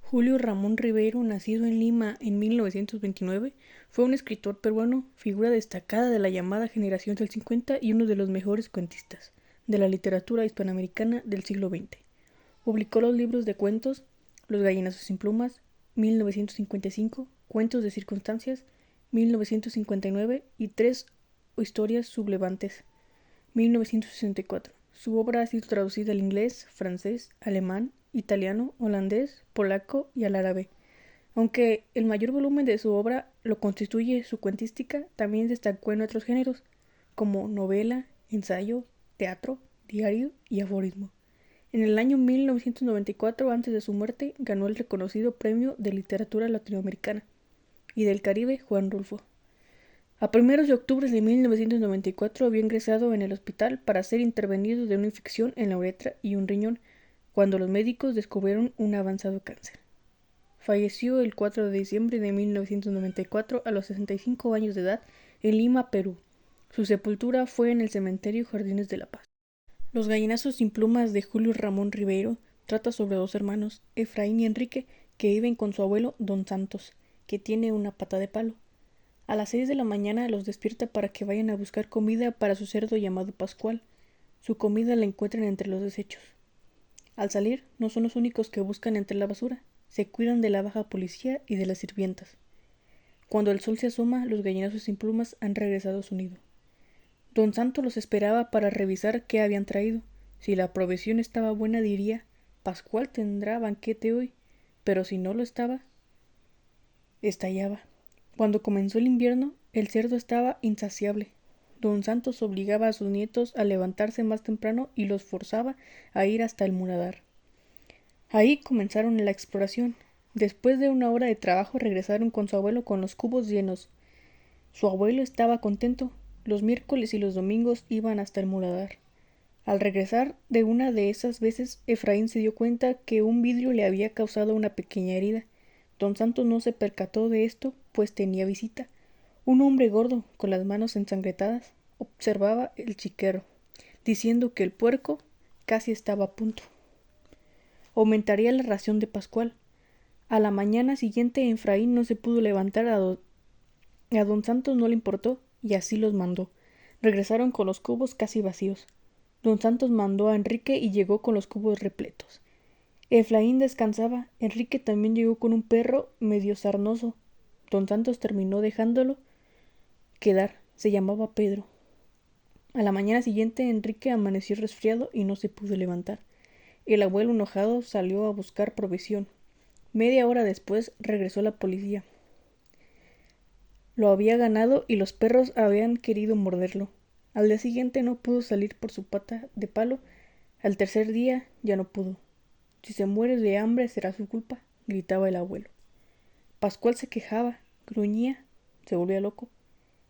Julio Ramón Ribeiro, nacido en Lima en 1929, fue un escritor peruano, figura destacada de la llamada Generación del 50 y uno de los mejores cuentistas de la literatura hispanoamericana del siglo XX. Publicó los libros de cuentos Los gallinazos sin plumas, 1955, Cuentos de circunstancias, 1959 y Tres historias sublevantes, 1964. Su obra ha sido traducida al inglés, francés, alemán, italiano, holandés, polaco y al árabe. Aunque el mayor volumen de su obra lo constituye su cuentística, también destacó en otros géneros, como novela, ensayo, teatro, diario y aforismo. En el año 1994, antes de su muerte, ganó el reconocido Premio de Literatura Latinoamericana y del Caribe Juan Rulfo. A primeros de octubre de 1994 había ingresado en el hospital para ser intervenido de una infección en la uretra y un riñón, cuando los médicos descubrieron un avanzado cáncer. Falleció el 4 de diciembre de 1994 a los 65 años de edad en Lima, Perú. Su sepultura fue en el cementerio Jardines de la Paz. Los gallinazos sin plumas de Julio Ramón Ribeiro trata sobre dos hermanos, Efraín y Enrique, que viven con su abuelo Don Santos, que tiene una pata de palo. A las 6 de la mañana los despierta para que vayan a buscar comida para su cerdo llamado Pascual. Su comida la encuentran entre los desechos. Al salir, no son los únicos que buscan entre la basura. Se cuidan de la baja policía y de las sirvientas. Cuando el sol se asoma, los gallinazos sin plumas han regresado a su nido. Don Santo los esperaba para revisar qué habían traído. Si la provisión estaba buena, diría: Pascual tendrá banquete hoy. Pero si no lo estaba, estallaba. Cuando comenzó el invierno, el cerdo estaba insaciable. Don Santos obligaba a sus nietos a levantarse más temprano y los forzaba a ir hasta el muladar. Ahí comenzaron la exploración. Después de una hora de trabajo regresaron con su abuelo con los cubos llenos. Su abuelo estaba contento. Los miércoles y los domingos iban hasta el muladar. Al regresar de una de esas veces, Efraín se dio cuenta que un vidrio le había causado una pequeña herida. Don Santos no se percató de esto, pues tenía visita. Un hombre gordo, con las manos ensangrentadas, observaba el chiquero, diciendo que el puerco casi estaba a punto. Aumentaría la ración de Pascual. A la mañana siguiente, Efraín no se pudo levantar. A don Santos no le importó, y así los mandó. Regresaron con los cubos casi vacíos. Don Santos mandó a Enrique y llegó con los cubos repletos. Efraín descansaba. Enrique también llegó con un perro medio sarnoso. Don Santos terminó dejándolo quedar. Se llamaba Pedro. A la mañana siguiente Enrique amaneció resfriado y no se pudo levantar. El abuelo enojado salió a buscar provisión. Media hora después regresó la policía. Lo había ganado y los perros habían querido morderlo. Al día siguiente no pudo salir por su pata de palo. Al tercer día ya no pudo. Si se muere de hambre será su culpa, gritaba el abuelo. Pascual se quejaba, gruñía, se volvía loco.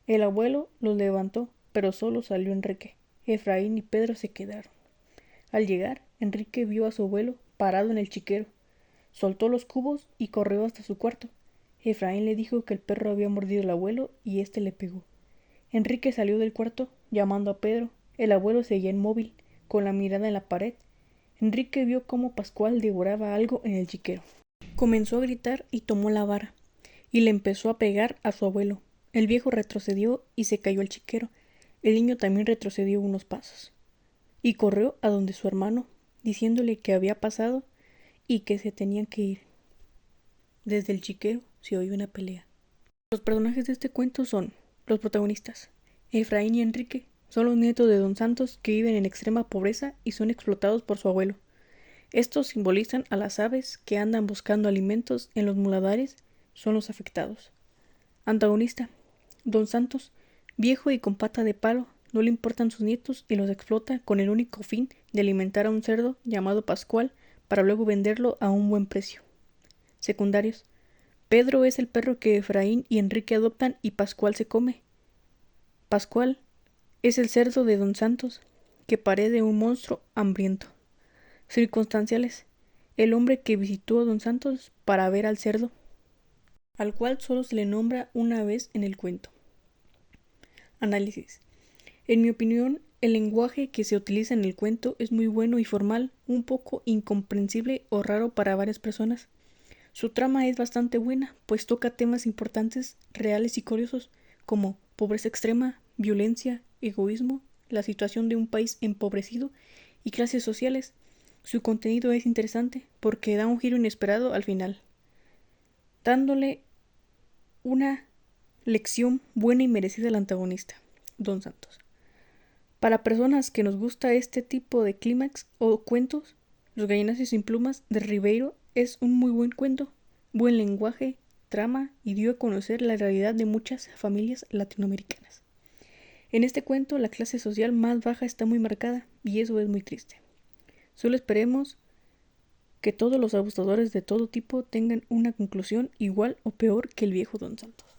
El abuelo los levantó, pero solo salió Enrique. Efraín y Pedro se quedaron. Al llegar, Enrique vio a su abuelo parado en el chiquero. Soltó los cubos y corrió hasta su cuarto. Efraín le dijo que el perro había mordido al abuelo y éste le pegó. Enrique salió del cuarto, llamando a Pedro. El abuelo seguía inmóvil, con la mirada en la pared. Enrique vio cómo Pascual devoraba algo en el chiquero. Comenzó a gritar y tomó la vara, y le empezó a pegar a su abuelo. El viejo retrocedió y se cayó al chiquero. El niño también retrocedió unos pasos, y corrió a donde su hermano, diciéndole que había pasado y que se tenían que ir. Desde el chiquero se oyó una pelea. Los personajes de este cuento son los protagonistas. Efraín y Enrique son los nietos de don Santos que viven en extrema pobreza y son explotados por su abuelo. Estos simbolizan a las aves que andan buscando alimentos en los muladares, son los afectados. Antagonista: don Santos, viejo y con pata de palo, no le importan sus nietos y los explota con el único fin de alimentar a un cerdo llamado Pascual para luego venderlo a un buen precio. Secundarios: Pedro es el perro que Efraín y Enrique adoptan y Pascual se come. Pascual es el cerdo de don Santos, que parece un monstruo hambriento. Circunstanciales: el hombre que visitó a don Santos para ver al cerdo, al cual solo se le nombra una vez en el cuento. Análisis: en mi opinión, el lenguaje que se utiliza en el cuento es muy bueno y formal, un poco incomprensible o raro para varias personas. Su trama es bastante buena, pues toca temas importantes, reales y curiosos, como pobreza extrema, violencia, egoísmo, la situación de un país empobrecido y clases sociales. Su contenido es interesante porque da un giro inesperado al final, dándole una lección buena y merecida al antagonista, Don Santos. Para personas que nos gusta este tipo de clímax o cuentos, Los gallinazos sin plumas de Ribeiro es un muy buen cuento, buen lenguaje, trama y dio a conocer la realidad de muchas familias latinoamericanas. En este cuento la clase social más baja está muy marcada y eso es muy triste. Solo esperemos que todos los abusadores de todo tipo tengan una conclusión igual o peor que el viejo Don Santos.